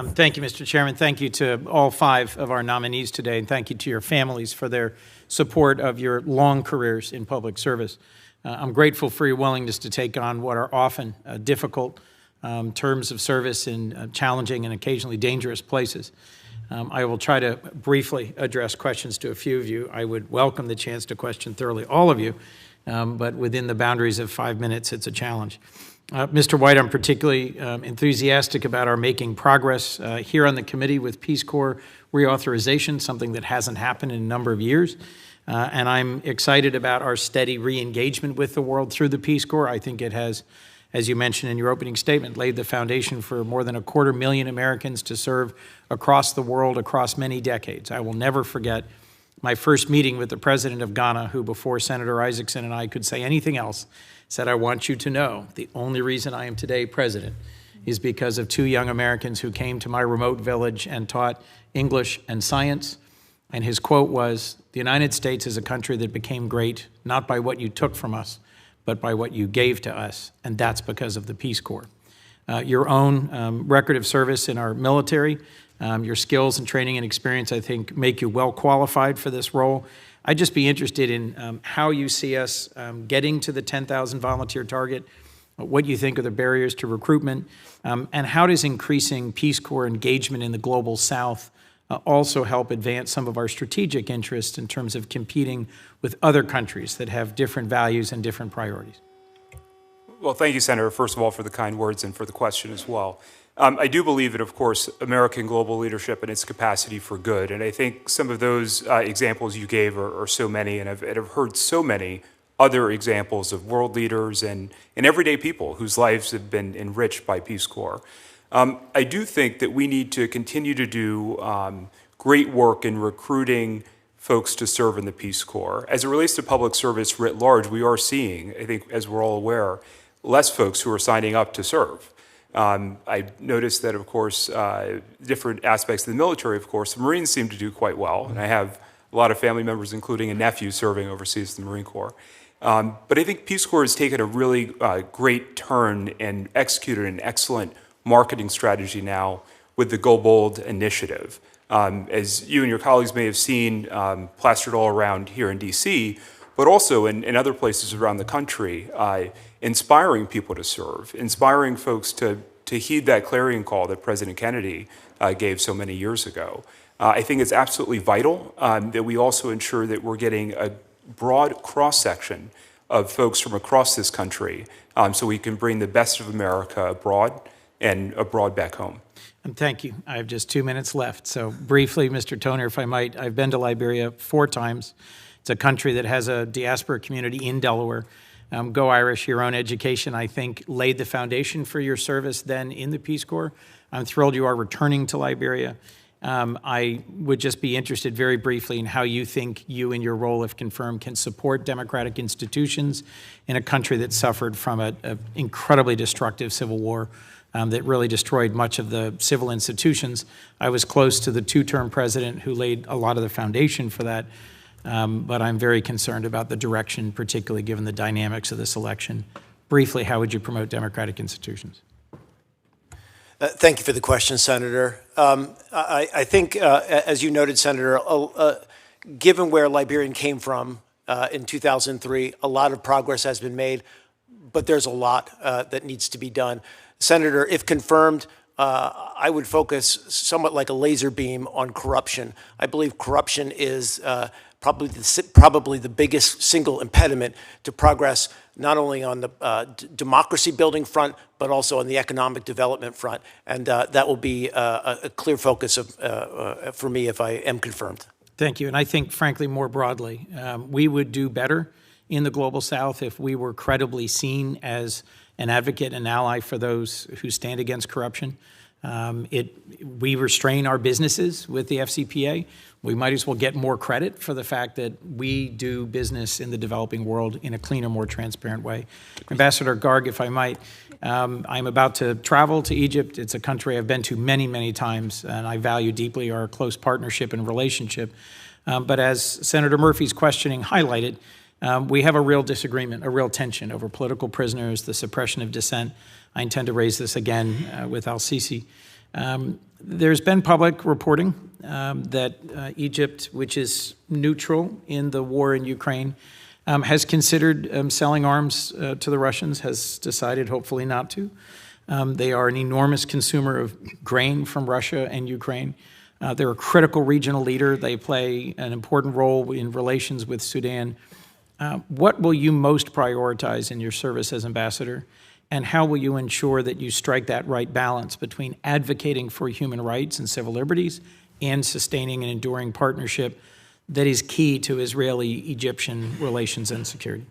Thank you, Mr. Chairman. Thank you to all 5 of our nominees today, and thank you to your families for their support of your long careers in public service. I'm grateful for your willingness to take on what are often difficult terms of service in challenging and occasionally dangerous places. I will try to briefly address questions to a few of you. I would welcome the chance to question thoroughly all of you, but within the boundaries of 5 minutes, it's a challenge. Mr. White, I'm particularly enthusiastic about our making progress here on the committee with Peace Corp reauthorization, something that hasn't happened in a number of years. And I'm excited about our steady re-engagement with the world through the Peace Corps. I think it has, as you mentioned in your opening statement, laid the foundation for more than 250,000 Americans to serve across the world, across many decades. I will never forget my first meeting with the president of Ghana, who before Senator Isaacson and I could say anything else, said, "I want you to know the only reason I am today president is because of 2 young Americans who came to my remote village and taught English and science." And his quote was, "The United States is a country that became great not by what you took from us, but by what you gave to us, and that's because of the Peace Corps." Your own record of service in our military, your skills and training and experience, I think, make you well qualified for this role. I'd just be interested in how you see us getting to the 10,000 volunteer target, what you think are the barriers to recruitment, and how does increasing Peace Corps engagement in the global South also help advance some of our strategic interests in terms of competing with other countries that have different values and different priorities? Well, thank you, Senator, first of all, for the kind words and for the question as well. I do believe that, of course, American global leadership and its capacity for good, and I think some of those examples you gave are so many, and I've heard so many other examples of world leaders and everyday people whose lives have been enriched by Peace Corps. I do think that we need to continue to do great work in recruiting folks to serve in the Peace Corps. As it relates to public service writ large, we are seeing, I think, as we're all aware, less folks who are signing up to serve. I noticed that, of course, different aspects of the military, of course, the Marines seem to do quite well, and I have a lot of family members, including a nephew, serving overseas in the Marine Corps. But I think Peace Corps has taken a really great turn and executed an excellent marketing strategy now with the Go Bold initiative. As you and your colleagues may have seen, plastered all around here in D.C., but also in other places around the country, inspiring people to serve, inspiring folks to heed that clarion call that President Kennedy gave so many years ago. I think it's absolutely vital that we also ensure that we're getting a broad cross-section of folks from across this country so we can bring the best of America abroad and abroad back home. And thank you. I have just 2 minutes left. So briefly, Mr. Toner, if I might, I've been to Liberia 4 times. It's a country that has a diaspora community in Delaware. Go Irish, your own education, I think, laid the foundation for your service then in the Peace Corps. I'm thrilled you are returning to Liberia. I would just be interested very briefly in how you think you, in your role, if confirmed, can support democratic institutions in a country that suffered from an incredibly destructive civil war that really destroyed much of the civil institutions. I was close to the 2-term president who laid a lot of the foundation for that. But I'm very concerned about the direction, particularly given the dynamics of this election. Briefly, how would you promote democratic institutions? Thank you for the question, Senator. I think, as you noted, Senator, given where Liberia came from in 2003, a lot of progress has been made, but there's a lot that needs to be done. Senator, if confirmed, I would focus somewhat like a laser beam on corruption. I believe corruption is probably the biggest single impediment to progress, not only on the democracy building front, but also on the economic development front. And that will be a clear focus for me if I am confirmed. Thank you. And I think, frankly, more broadly, we would do better in the Global South if we were credibly seen as an advocate and ally for those who stand against corruption. We restrain our businesses with the FCPA. We might as well get more credit for the fact that we do business in the developing world in a cleaner, more transparent way. Ambassador Garg, if I might, I'm about to travel to Egypt. It's a country I've been to many, many times, and I value deeply our close partnership and relationship. But as Senator Murphy's questioning highlighted, we have a real disagreement, a real tension over political prisoners, the suppression of dissent. I intend to raise this again with al-Sisi. There's been public reporting that Egypt, which is neutral in the war in Ukraine, has considered selling arms to the Russians, has decided hopefully not to. They are an enormous consumer of grain from Russia and Ukraine. They're a critical regional leader. They play an important role in relations with Sudan. What will you most prioritize in your service as ambassador? And how will you ensure that you strike that right balance between advocating for human rights and civil liberties and sustaining an enduring partnership that is key to Israeli-Egyptian relations and security?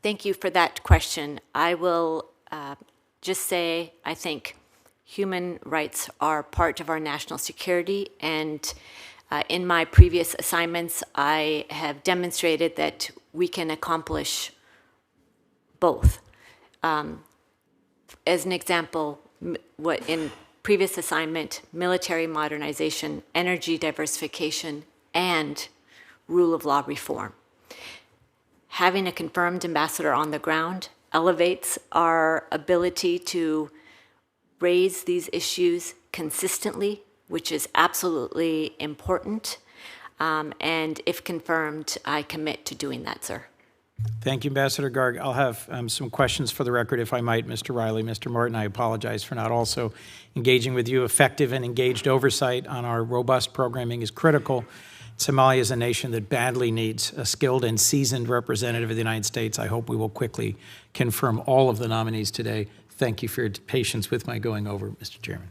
Thank you for that question. I will just say I think human rights are part of our national security, and in my previous assignments, I have demonstrated that we can accomplish both. As an example, what in previous assignment, military modernization, energy diversification, and rule of law reform. Having a confirmed ambassador on the ground elevates our ability to raise these issues consistently, which is absolutely important. And if confirmed, I commit to doing that, sir. Thank you, Ambassador Garg. I'll have some questions for the record, if I might, Mr. Riley. Mr. Martin, I apologize for not also engaging with you. Effective and engaged oversight on our robust programming is critical. Somalia is a nation that badly needs a skilled and seasoned representative of the United States. I hope we will quickly confirm all of the nominees today. Thank you for your patience with my going over, Mr. Chairman.